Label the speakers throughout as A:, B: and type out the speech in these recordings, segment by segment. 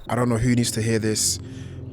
A: I don't know who needs to hear this,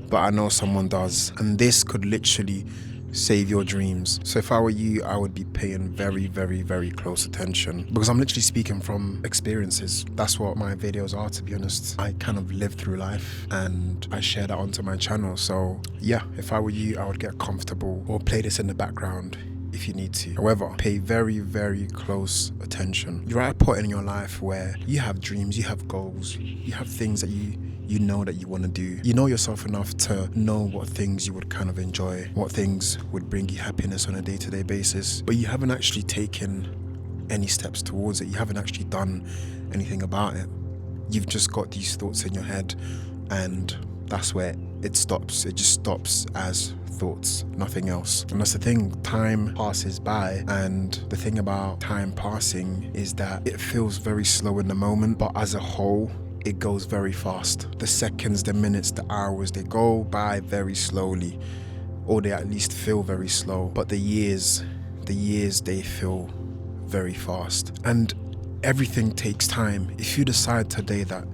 A: but I know someone does. And this could literally save your dreams. So if I were you, I would be paying very, very, very close attention, because I'm literally speaking from experiences. That's what my videos are, to be honest. I kind of live through life and I share that onto my channel. So yeah, if I were you, I would get comfortable or play this in the background if you need to. However, pay very, very close attention. You're at a point in your life where you have dreams, you have goals, you have things that you know that you want to do. You know yourself enough to know what things you would kind of enjoy, what things would bring you happiness on a day-to-day basis, but you haven't actually taken any steps towards it. You haven't actually done anything about it. You've just got these thoughts in your head, and that's where it stops. It just stops as thoughts, nothing else. And that's the thing, time passes by, and the thing about time passing is that it feels very slow in the moment, but as a whole, it goes very fast. The seconds, the minutes, the hours, they go by very slowly, or they at least feel very slow. But the years, they feel very fast. And everything takes time. If you decide today that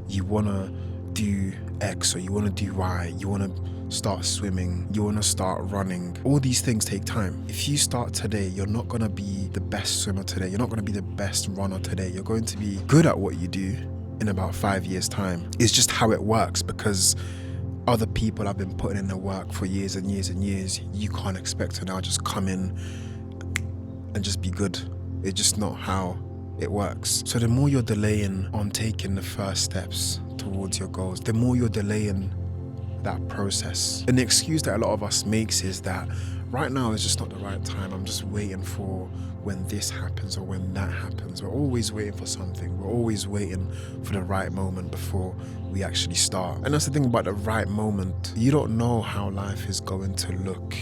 A: you wanna do X or you wanna do Y, you wanna start swimming, you wanna start running, all these things take time. If you start today, you're not gonna be the best swimmer today. You're not gonna be the best runner today. You're going to be good at what you do in about 5 years' time. It's just how it works, because other people have been putting in the work for years and years and years. You can't expect to now just come in and just be good. It's just not how it works. So the more you're delaying on taking the first steps towards your goals, the more you're delaying that process. And the excuse that a lot of us makes is that right now is just not the right time. I'm just waiting for when this happens or when that happens. We're always waiting for something. We're always waiting for the right moment before we actually start. And that's the thing about the right moment. You don't know how life is going to look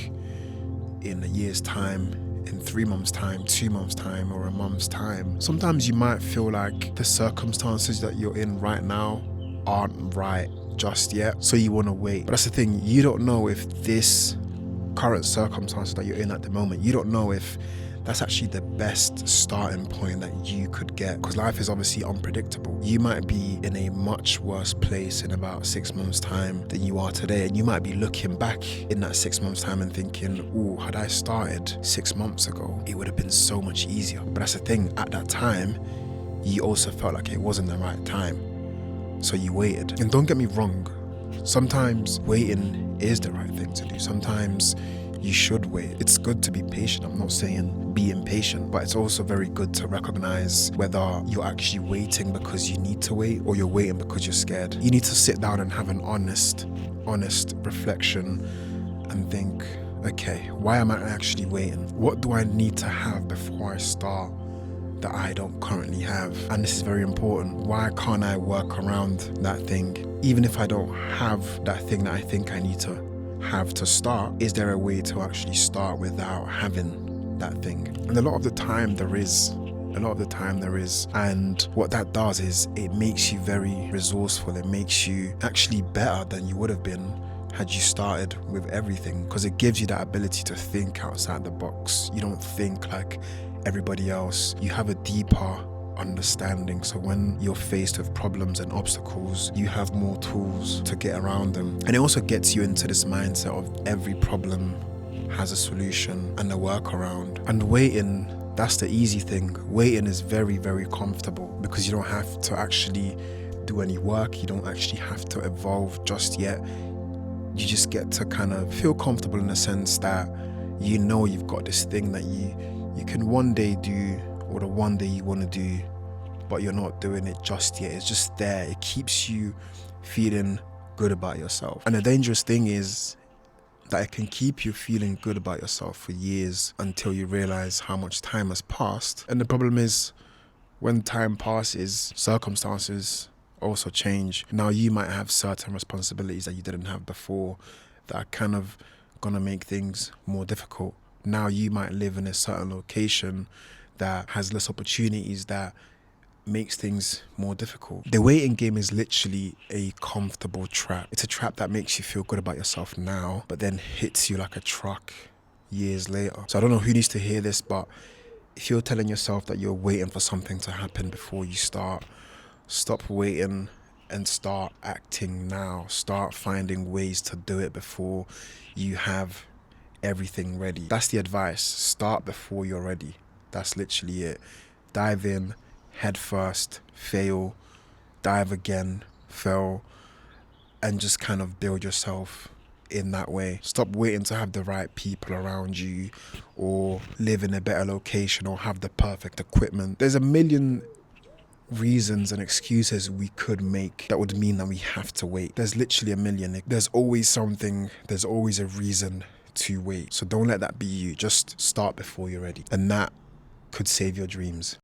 A: in a year's time, in 3 months' time, 2 months' time, or a month's time. Sometimes you might feel like the circumstances that you're in right now aren't right just yet, so you want to wait. But that's the thing, you don't know if this current circumstances that you're in at the moment, you don't know if that's actually the best starting point that you could get, because life is obviously unpredictable. You might be in a much worse place in about 6 months' time than you are today, and you might be looking back in that 6 months' time and thinking, oh, had I started 6 months ago, it would have been so much easier. But that's the thing, at that time, you also felt like it wasn't the right time, so you waited. And don't get me wrong, sometimes waiting is the right thing to do. Sometimes you should wait. It's good to be patient. I'm not saying be impatient, but it's also very good to recognize whether you're actually waiting because you need to wait or you're waiting because you're scared. You need to sit down and have an honest reflection and think, okay, why am I actually waiting? What do I need to have before I start that I don't currently have? And this is very important. Why can't I work around that thing? Even if I don't have that thing that I think I need to have to start, is there a way to actually start without having that thing? And a lot of the time there is. And what that does is it makes you very resourceful. It makes you actually better than you would have been had you started with everything, because it gives you that ability to think outside the box. You don't think like everybody else. You have a deeper understanding, so when you're faced with problems and obstacles, you have more tools to get around them. And it also gets you into this mindset of every problem has a solution and a workaround. And waiting, that's the easy thing. Waiting is very, very comfortable, because you don't have to actually do any work. You don't actually have to evolve just yet. You just get to kind of feel comfortable in the sense that you know you've got this thing that you can one day do, or the one day you want to do, but you're not doing it just yet. It's just there. It keeps you feeling good about yourself. And the dangerous thing is that it can keep you feeling good about yourself for years until you realize how much time has passed. And the problem is, when time passes, circumstances also change. Now you might have certain responsibilities that you didn't have before that are kind of gonna make things more difficult. Now you might live in a certain location that has less opportunities, that makes things more difficult. The waiting game is literally a comfortable trap. It's a trap that makes you feel good about yourself now, but then hits you like a truck years later. So I don't know who needs to hear this, but if you're telling yourself that you're waiting for something to happen before you start, stop waiting and start acting now. Start finding ways to do it before you have everything ready. That's the advice. Start before you're ready. That's literally it. Dive in, head first, fail, dive again, fail, and just kind of build yourself in that way. Stop waiting to have the right people around you or live in a better location or have the perfect equipment. There's a million reasons and excuses we could make that would mean that we have to wait. There's literally a million. There's always something, there's always a reason to wait. So don't let that be you. Just start before you're ready. And that could save your dreams.